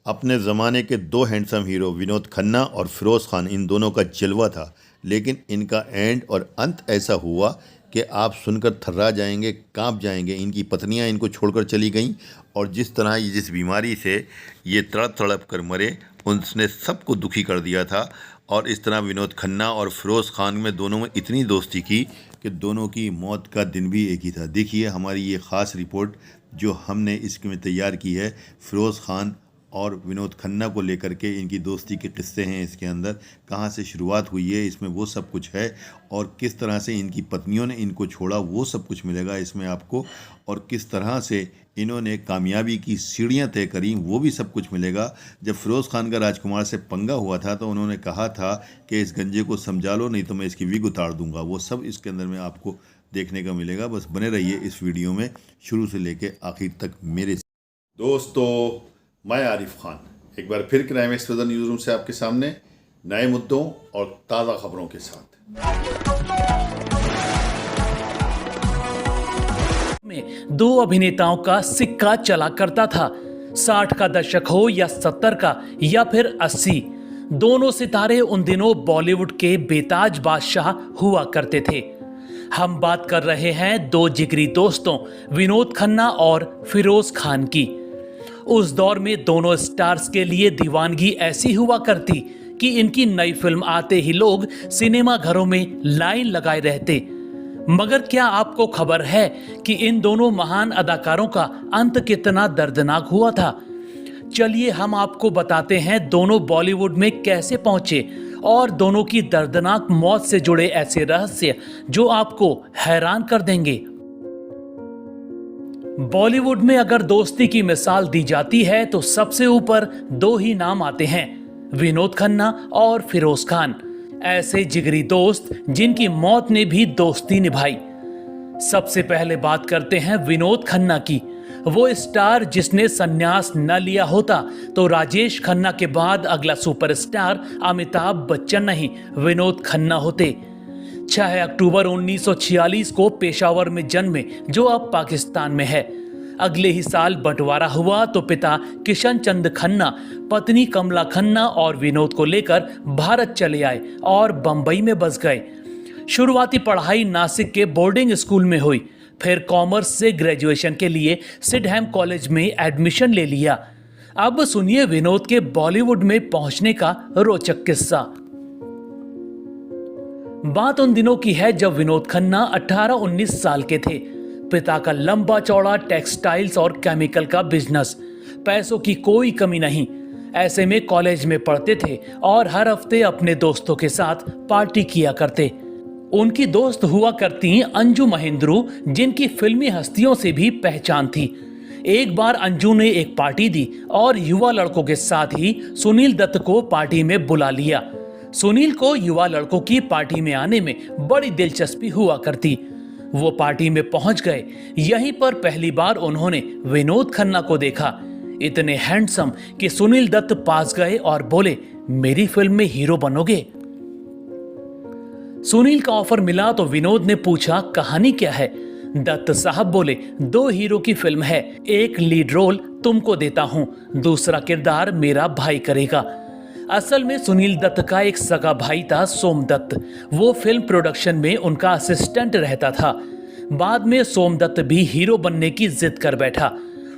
अपने ज़माने के दो हैंडसम हीरो विनोद खन्ना और फिरोज़ खान, इन दोनों का जलवा था। लेकिन इनका एंड और अंत ऐसा हुआ कि आप सुनकर थर्रा जाएंगे, कांप जाएंगे। इनकी पत्नियां इनको छोड़कर चली गईं और जिस तरह ये जिस बीमारी से ये तड़प तड़प कर मरे, उसने सबको दुखी कर दिया था। और इस तरह विनोद खन्ना और फिरोज़ खान में दोनों में इतनी दोस्ती की कि दोनों की मौत का दिन भी एक ही था। देखिए हमारी ये ख़ास रिपोर्ट जो हमने इसमें तैयार की है, फिरोज़ खान और विनोद खन्ना को लेकर के इनकी दोस्ती के किस्से हैं। इसके अंदर कहाँ से शुरुआत हुई है, इसमें वो सब कुछ है। और किस तरह से इनकी पत्नियों ने इनको छोड़ा, वो सब कुछ मिलेगा इसमें आपको। और किस तरह से इन्होंने कामयाबी की सीढ़ियाँ तय करी, वो भी सब कुछ मिलेगा। जब फिरोज़ खान का राजकुमार से पंगा हुआ था तो उन्होंने कहा था कि इस गंजे को समझा लो, नहीं तो मैं इसकी विग उतार दूंगा। वो सब इसके अंदर में आपको देखने का मिलेगा। बस बने रहिए इस वीडियो में शुरू से लेके आखिर तक मेरे दोस्तों। मैं आरिफ खान एक बार फिर क्राइम एक्सप्रेस न्यूज़ रूम से आपके सामने नए मुद्दों और ताज़ा खबरों के साथ। में दो अभिनेताओं का सिक्का चला करता था। 60 का दशक हो या 70 का या फिर 80, दोनों सितारे उन दिनों बॉलीवुड के बेताज बादशाह हुआ करते थे। हम बात कर रहे हैं दो जिगरी दोस्तों विनोद खन्ना और फिरोज खान की। उस दौर में दोनों स्टार्स के लिए दीवानगी ऐसी हुआ करती कि इनकी नई फिल्म आते ही लोग सिनेमा घरों में लाइन लगाए रहते। मगर क्या आपको खबर है कि इन दोनों महान अदाकारों का अंत कितना दर्दनाक हुआ था? चलिए हम आपको बताते हैं दोनों बॉलीवुड में कैसे पहुंचे और दोनों की दर्दनाक मौत से जुड़े ऐसे रहस्य जो आपको हैरान कर देंगे। बॉलीवुड में अगर दोस्ती की मिसाल दी जाती है तो सबसे ऊपर दो ही नाम आते हैं, विनोद खन्ना और फिरोज खान। ऐसे जिगरी दोस्त जिनकी मौत ने भी दोस्ती निभाई। सबसे पहले बात करते हैं विनोद खन्ना की। वो स्टार जिसने संन्यास न लिया होता तो राजेश खन्ना के बाद अगला सुपरस्टार अमिताभ बच्चन नहीं, विनोद खन्ना होते। 6 अक्टूबर 1946 को पेशावर में जन्मे, जो अब पाकिस्तान में है। अगले ही साल बंटवारा हुआ तो पिता किशन चंद खन्ना, पत्नी कमला खन्ना और विनोद को लेकर भारत चले आए और बंबई में बस गए। शुरुआती पढ़ाई नासिक के बोर्डिंग स्कूल में हुई, फिर कॉमर्स से ग्रेजुएशन के लिए सिडहैम कॉलेज में एडमिशन ले लिया। अब सुनिए विनोद के बॉलीवुड में पहुंचने का रोचक किस्सा। बात उन दिनों की है जब विनोद खन्ना 18-19 साल के थे। पिता का लंबा चौड़ा टेक्सटाइल्स और केमिकल का बिजनेस, पैसों की कोई कमी नहीं। ऐसे में कॉलेज में पढ़ते थे और हर हफ्ते अपने दोस्तों के साथ पार्टी किया करते। उनकी दोस्त हुआ करती अंजू महेंद्रू, जिनकी फिल्मी हस्तियों से भी पहचान थी। एक बार अंजू ने एक पार्टी दी और युवा लड़कों के साथ ही सुनील दत्त को पार्टी में बुला लिया। सुनील को युवा लड़कों की पार्टी में आने में बड़ी दिलचस्पी हुआ करती। वो पार्टी में पहुंच गए। यहीं पर पहली बार उन्होंने विनोद खन्ना को देखा। इतने हैंडसम कि सुनील दत्त पास गए और बोले, मेरी फिल्म में हीरो बनोगे? सुनील का ऑफर मिला तो विनोद ने पूछा, कहानी क्या है? दत्त साहब बोले, 2 हीरो की फिल्म है, एक लीड रोल तुमको देता हूं, दूसरा किरदार मेरा भाई करेगा। असल में सुनील दत्त का एक सगा भाई था, सोम दत्त। वो फिल्म प्रोडक्शन में उनका असिस्टेंट रहता था। बाद में सोम दत्त भी हीरो बनने की जिद कर बैठा।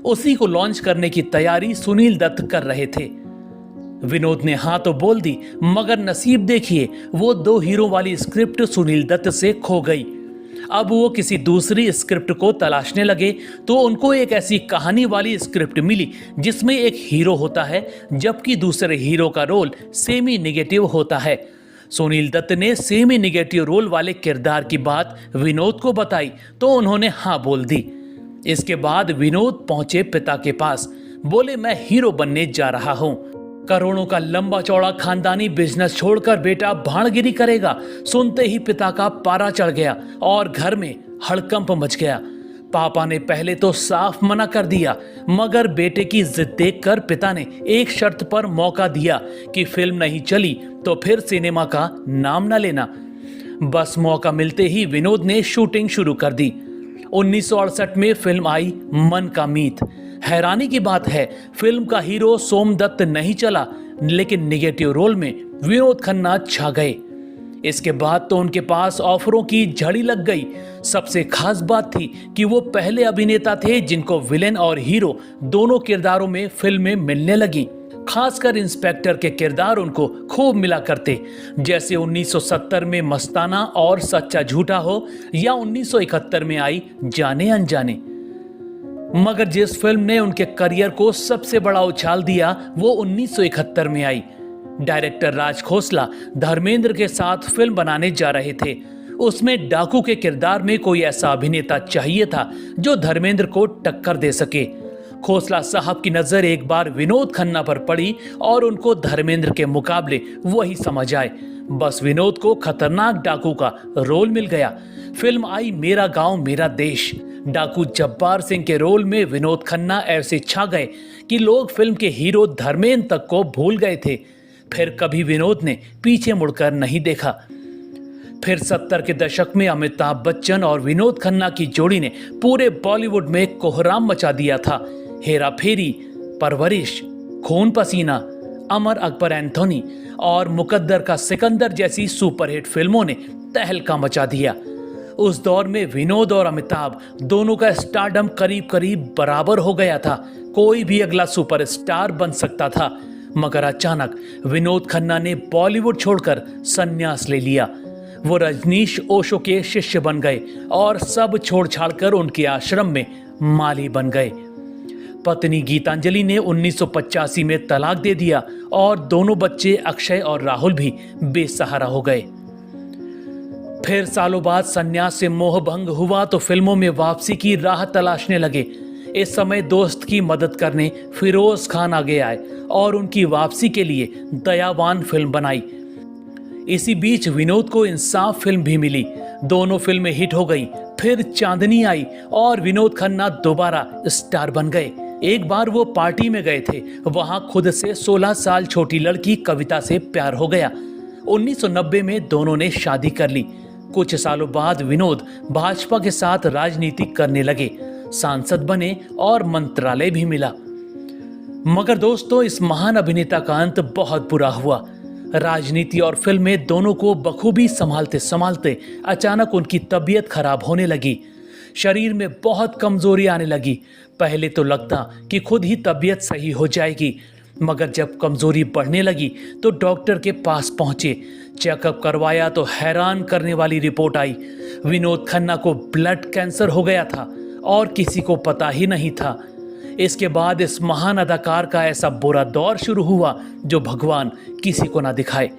उसी को लॉन्च करने की तैयारी सुनील दत्त कर रहे थे। विनोद ने हाँ तो बोल दी, मगर नसीब देखिए, वो 2 हीरो वाली स्क्रिप्ट सुनील दत्त से खो गई। अब वो किसी दूसरी स्क्रिप्ट को तलाशने लगे तो उनको एक ऐसी कहानी वाली स्क्रिप्ट मिली जिसमें एक हीरो होता है जबकि दूसरे हीरो का रोल सेमी निगेटिव होता है। सुनील दत्त ने सेमी निगेटिव रोल वाले किरदार की बात विनोद को बताई तो उन्होंने हाँ बोल दी। इसके बाद विनोद पहुंचे पिता के पास, बोले मैं हीरो बनने जा रहा हूं। करोड़ों का लंबा चौड़ा खानदानी बिजनेस छोड़कर बेटा भाड़गिरी करेगा। सुनते ही पिता का पारा चढ़ गया और घर में हड़कंप मच गया। पापा ने पहले तो साफ मना कर दिया, मगर बेटे की जिद देखकर पिता ने एक शर्त पर मौका दिया कि फिल्म नहीं चली तो फिर सिनेमा का नाम न लेना। बस मौका मिलते ही विनोद ने शूटिंग शुरू कर दी। 1968 में फिल्म आई मन का मीत। हैरानी की बात है, फिल्म का हीरो सोमदत्त नहीं चला, लेकिन निगेटिव रोल में विनोद खन्ना छा गए। इसके बाद तो उनके पास ऑफरों की झड़ी लग गई। सबसे खास बात थी कि वो पहले अभिनेता थे जिनको विलेन और हीरो दोनों किरदारों में फिल्में मिलने लगी। खासकर इंस्पेक्टर के किरदार उनको खूब मिला करते, जैसे 1970 में मस्ताना और सच्चा झूठा हो, या 1971 में आई जाने अनजाने। मगर जिस फिल्म ने उनके करियर को सबसे बड़ा उछाल दिया वो 1971 में आई। डायरेक्टर राज खोसला धर्मेंद्र के साथ फिल्म बनाने जा रहे थे। उसमें डाकू के किरदार में कोई ऐसा अभिनेता चाहिए था जो धर्मेंद्र को टक्कर दे सके। खोसला साहब की नजर एक बार विनोद खन्ना पर पड़ी और उनको धर्मेंद्र के मुकाबले वही समझ आए। बस विनोद को खतरनाक डाकू का रोल मिल गया। फिल्म आई मेरा गांव मेरा देश। डाकू जब्बार सिंह के रोल में विनोद खन्ना ऐसे छा गए कि लोग फिल्म के हीरो धर्मेंद्र तक को भूल गए थे। फिर कभी विनोद ने पीछे मुड़कर नहीं देखा। फिर 70 के दशक में अमिताभ बच्चन और विनोद खन्ना की जोड़ी ने पूरे बॉलीवुड में कोहराम मचा दिया था। हेरा फेरी, परवरिश, खून पसीना, अमर अकबर एंथोनी और मुकद्दर का सिकंदर जैसी सुपरहिट फिल्मों ने तहलका मचा दिया। उस दौर में विनोद और अमिताभ दोनों का स्टारडम करीब करीब बराबर हो गया था। कोई भी अगला सुपरस्टार बन सकता था। मगर अचानक विनोद खन्ना ने बॉलीवुड छोड़कर संन्यास ले लिया। वो रजनीश ओशो के शिष्य बन गए और सब छोड़ छाड़कर उनके आश्रम में माली बन गए। पत्नी गीतांजलि ने 1985 में तलाक दे दिया और दोनों बच्चे अक्षय और राहुल भी बेसहारा हो गए। फिर सालों बाद संन्यास से मोह भंग हुआ तो फिल्मों में वापसी की राह तलाशने लगे। इस समय दोस्त की मदद करने फिरोज खान आगे आए और उनकी वापसी के लिए दयावान फिल्म बनाई। इसी बीच विनोद को इंसाफ फिल्म भी मिली। दोनों फिल्में हिट हो गई। फिर चांदनी आई और विनोद खन्ना दोबारा स्टार बन गए। एक बार वो पार्टी में गए थे, वहां खुद से 16 साल छोटी लड़की कविता से प्यार हो गया। 1990 में दोनों ने शादी कर ली। कुछ सालों बाद विनोद भाजपा के साथ राजनीति करने लगे, सांसद बने और मंत्रालय भी मिला। मगर दोस्तों, इस महान अभिनेता का अंत बहुत बुरा हुआ। राजनीति और फिल्में दोनों को बखूबी संभालते संभालते अचानक उनकी तबीयत खराब होने लगी। शरीर में बहुत कमजोरी आने लगी। पहले तो लगता कि खुद ही तबीयत सही हो जाएगी, मगर जब कमजोरी बढ़ने लगी तो डॉक्टर के पास पहुंचे। चेकअप करवाया तो हैरान करने वाली रिपोर्ट आई। विनोद खन्ना को ब्लड कैंसर हो गया था और किसी को पता ही नहीं था। इसके बाद इस महान अदाकार का ऐसा बुरा दौर शुरू हुआ जो भगवान किसी को ना दिखाए।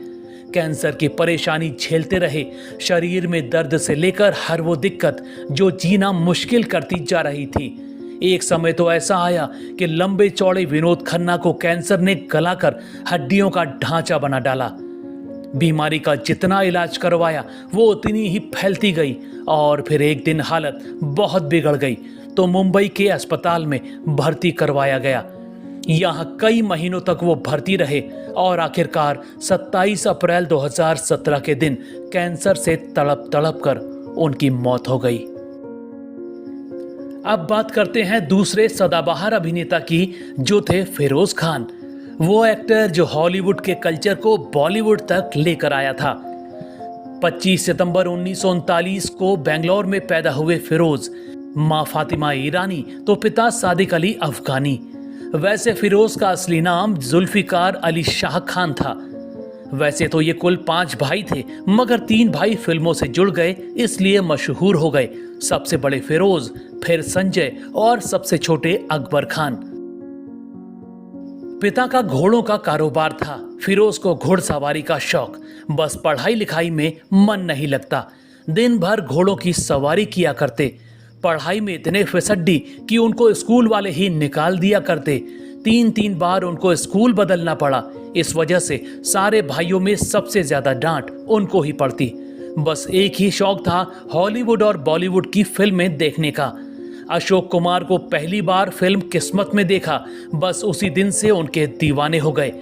कैंसर की परेशानी झेलते रहे। शरीर में दर्द से लेकर हर वो दिक्कत जो जीना मुश्किल करती जा रही थी। एक समय तो ऐसा आया कि लंबे चौड़े विनोद खन्ना को कैंसर ने गलाकर हड्डियों का ढांचा बना डाला। बीमारी का जितना इलाज करवाया वो उतनी ही फैलती गई और फिर एक दिन हालत बहुत बिगड़ गई तो मुंबई के अस्पताल में भर्ती करवाया गया। यहाँ कई महीनों तक वो भर्ती रहे और आखिरकार 27 अप्रैल 2017 के दिन कैंसर से तड़प तड़प कर उनकी मौत हो गई। अब बात करते हैं दूसरे सदाबहार अभिनेता की, जो थे फिरोज खान। वो एक्टर जो हॉलीवुड के कल्चर को बॉलीवुड तक लेकर आया था। 25 सितंबर 1939 को बेंगलोर में पैदा हुए फिरोज, माँ फातिमा ईरानी तो पिता सादिक अली अफगानी। वैसे फिरोज का असली नाम जुल्फिकार अली शाह खान था। वैसे तो ये कुल 5 भाई थे, मगर 3 भाई फिल्मों से जुड़ गए इसलिए मशहूर हो गए। सबसे बड़े फिरोज, फिर संजय और सबसे छोटे अकबर खान। पिता का घोड़ों का कारोबार था। फिरोज को घुड़सवारी का शौक, बस पढ़ाई लिखाई में मन नहीं लगता। दिन भर घोड़ों की सवारी किया करते। पढ़ाई में इतने फिसड्डी कि उनको स्कूल वाले ही निकाल दिया करते। 3 बार उनको स्कूल बदलना पड़ा। इस वजह से सारे भाइयों में सबसे ज्यादा डांट उनको ही पड़ती। बस एक ही शौक था, हॉलीवुड और बॉलीवुड की फिल्में देखने का। अशोक कुमार को पहली बार फिल्म किस्मत में देखा, बस उसी दिन से उनके दीवाने हो गए।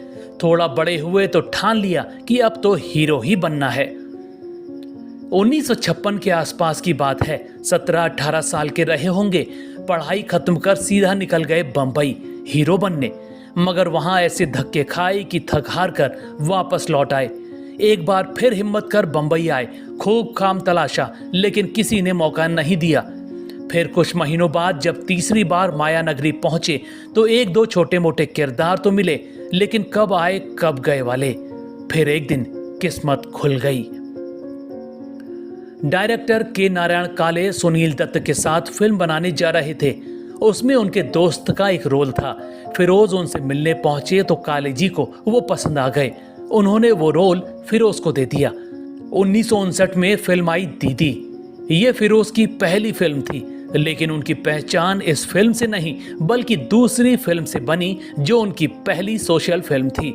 थोड़ा बड़े हुए तो ठान लिया कि अब तो हीरो ही बनना है। 1956 के आसपास की बात है। 17-18 साल के रहे होंगे। पढ़ाई खत्म कर सीधा निकल गए बम्बई हीरो बनने, मगर वहां ऐसे धक्के खाए कि थक हार कर वापस लौट आए। एक बार फिर हिम्मत कर बम्बई आए, खूब काम तलाशा, लेकिन किसी ने मौका नहीं दिया। फिर कुछ महीनों बाद जब तीसरी बार माया नगरी पहुंचे तो एक दो छोटे मोटे किरदार तो मिले, लेकिन कब आए कब गए वाले। फिर एक दिन किस्मत खुल गई। डायरेक्टर के नारायण काले सुनील दत्त के साथ फिल्म बनाने जा रहे थे। उसमें उनके दोस्त का एक रोल था। फिरोज उनसे मिलने पहुंचे तो काले जी को वो पसंद आ गए। उन्होंने वो रोल फिरोज को दे दिया। 1959 में फिल्म आई दीदी। ये फिरोज की पहली फिल्म थी, लेकिन उनकी पहचान इस फिल्म से नहीं बल्कि दूसरी फिल्म से बनी जो उनकी पहली सोशल फिल्म थी।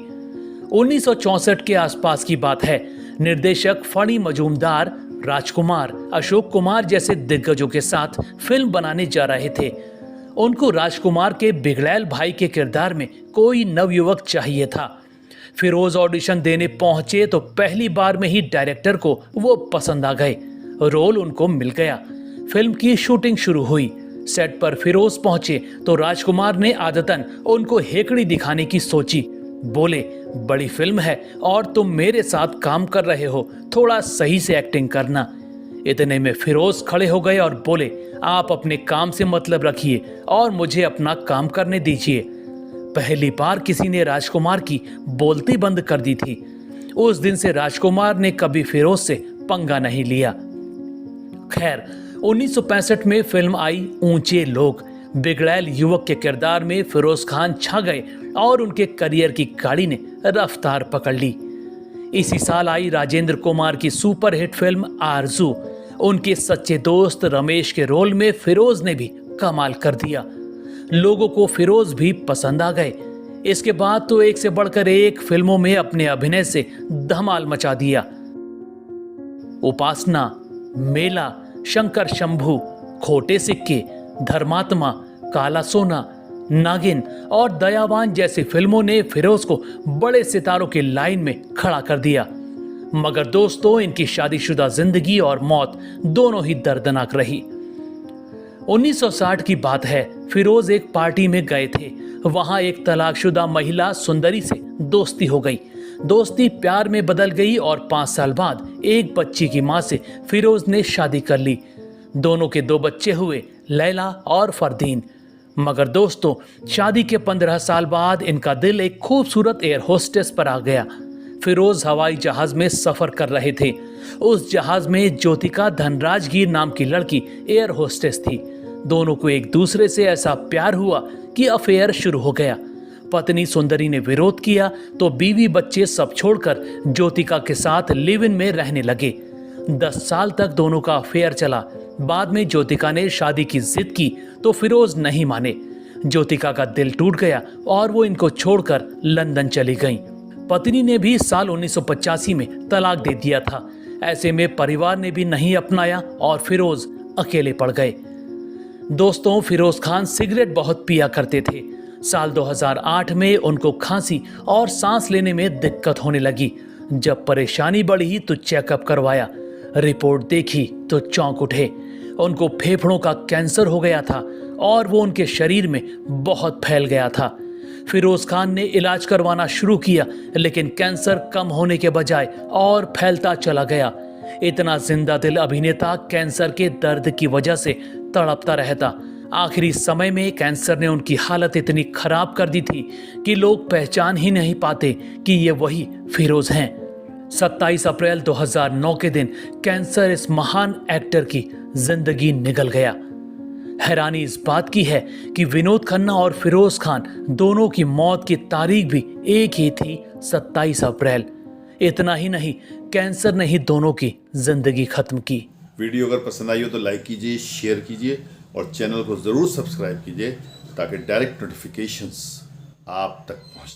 1964 के आसपास की बात है। निर्देशक फणी मजूमदार, राजकुमार, अशोक कुमार जैसे दिग्गजों के साथ फिल्म बनाने जा रहे थे। उनको राजकुमार के बिगड़ैल भाई के किरदार में कोई नवयुवक चाहिए था। फिरोज ऑडिशन देने पहुंचे तो पहली बार में ही डायरेक्टर को वो पसंद आ गए। रोल उनको मिल गया। फिल्म की शूटिंग शुरू हुई। सेट पर फिरोज पहुंचे तो राजकुमार ने आदतन उनको हेकड़ी दिखाने की सोची। बोले, बड़ी फिल्म है और तुम मेरे साथ काम कर रहे हो, थोड़ा सही से एक्टिंग करना। इतने में फिरोज खड़े हो गए और बोले, आप अपने काम से मतलब रखिए और मुझे अपना काम करने दीजिए। पहली बार किसी ने राजकुमार की बोलती बंद कर दी थी। उस दिन से राजकुमार ने कभी फिरोज से पंगा नहीं लिया। खैर, 1965 में फिल्म आई ऊंचे लोग। बिगड़ैल युवक के किरदार में फिरोज खान छा गए और उनके करियर की गाड़ी ने रफ्तार पकड़ ली। इसी साल आई राजेंद्र कुमार की सुपरहिट फिल्म आरजू। उनके सच्चे दोस्त रमेश के रोल में फिरोज ने भी कमाल कर दिया। लोगों को फिरोज भी पसंद आ गए। इसके बाद तो एक से बढ़कर एक फिल्मों में अपने अभिनय से धमाल मचा दिया। उपासना, मेला, शंकर शंभू, खोटे सिक्के, धर्मात्मा, काला सोना, नागिन और दयावान जैसी फिल्मों ने फिरोज को बड़े सितारों की लाइन में खड़ा कर दिया। मगर दोस्तों, इनकी शादीशुदा जिंदगी और मौत दोनों ही दर्दनाक रही। 1960 की बात है। फिरोज एक पार्टी में गए थे। वहां एक तलाकशुदा महिला सुंदरी से दोस्ती हो गई। दोस्ती प्यार में बदल गई और 5 साल बाद एक बच्ची की मां से फिरोज ने शादी कर ली। दोनों के 2 बच्चे हुए, लैला और फरदीन। मगर दोस्तों, शादी के 15 साल बाद इनका दिल एक खूबसूरत एयर होस्टेस पर आ गया। फिरोज हवाई जहाज में सफर कर रहे थे। उस जहाज में ज्योतिका धनराजगीर नाम की लड़की एयर होस्टेस थी। दोनों को एक दूसरे से ऐसा प्यार हुआ कि अफेयर शुरू हो गया। पत्नी सुंदरी ने विरोध किया तो बीवी बच्चे सब छोड़कर ज्योतिका के साथ लिव इन में रहने लगे। 10 साल तक दोनों का अफेयर चला। बाद में ज्योतिका ने शादी की जिद की तो फिरोज नहीं माने। ज्योतिका का दिल टूट गया और वो इनको छोड़कर लंदन चली गईं। पत्नी ने भी साल 1985 में तलाक दे दिया था। ऐसे में परिवार ने भी नहीं अपनाया और फिरोज अकेले पड़ गए। दोस्तों, फिरोज खान सिगरेट बहुत पिया करते थे। साल 2008 में उनको खांसी और सांस लेने में दिक्कत होने लगी। जब परेशानी बढ़ी तो चेकअप करवाया। रिपोर्ट देखी तो चौंक उठे। उनको फेफड़ों का कैंसर हो गया था और वो उनके शरीर में बहुत फैल गया था। फिरोज खान ने इलाज करवाना शुरू किया, लेकिन कैंसर कम होने के बजाय और फैलता चला गया। इतना जिंदा दिल अभिनेता कैंसर के दर्द की वजह से तड़पता रहता। आखिरी समय में कैंसर ने उनकी हालत इतनी खराब कर दी थी कि लोग पहचान ही नहीं पाते कि ये वही फिरोज हैं। 27 अप्रैल 2009 के दिन कैंसर इस महान एक्टर की जिंदगी निगल गया। हैरानी इस बात की है कि विनोद खन्ना और फिरोज खान दोनों की मौत की तारीख भी एक ही थी, 27 अप्रैल। इतना ही नहीं, कैंसर ने ही दोनों की जिंदगी खत्म की। वीडियो अगर पसंद आई हो तो लाइक कीजिए, शेयर कीजिए और चैनल को ज़रूर सब्सक्राइब कीजिए ताकि डायरेक्ट नोटिफिकेशंस आप तक पहुंच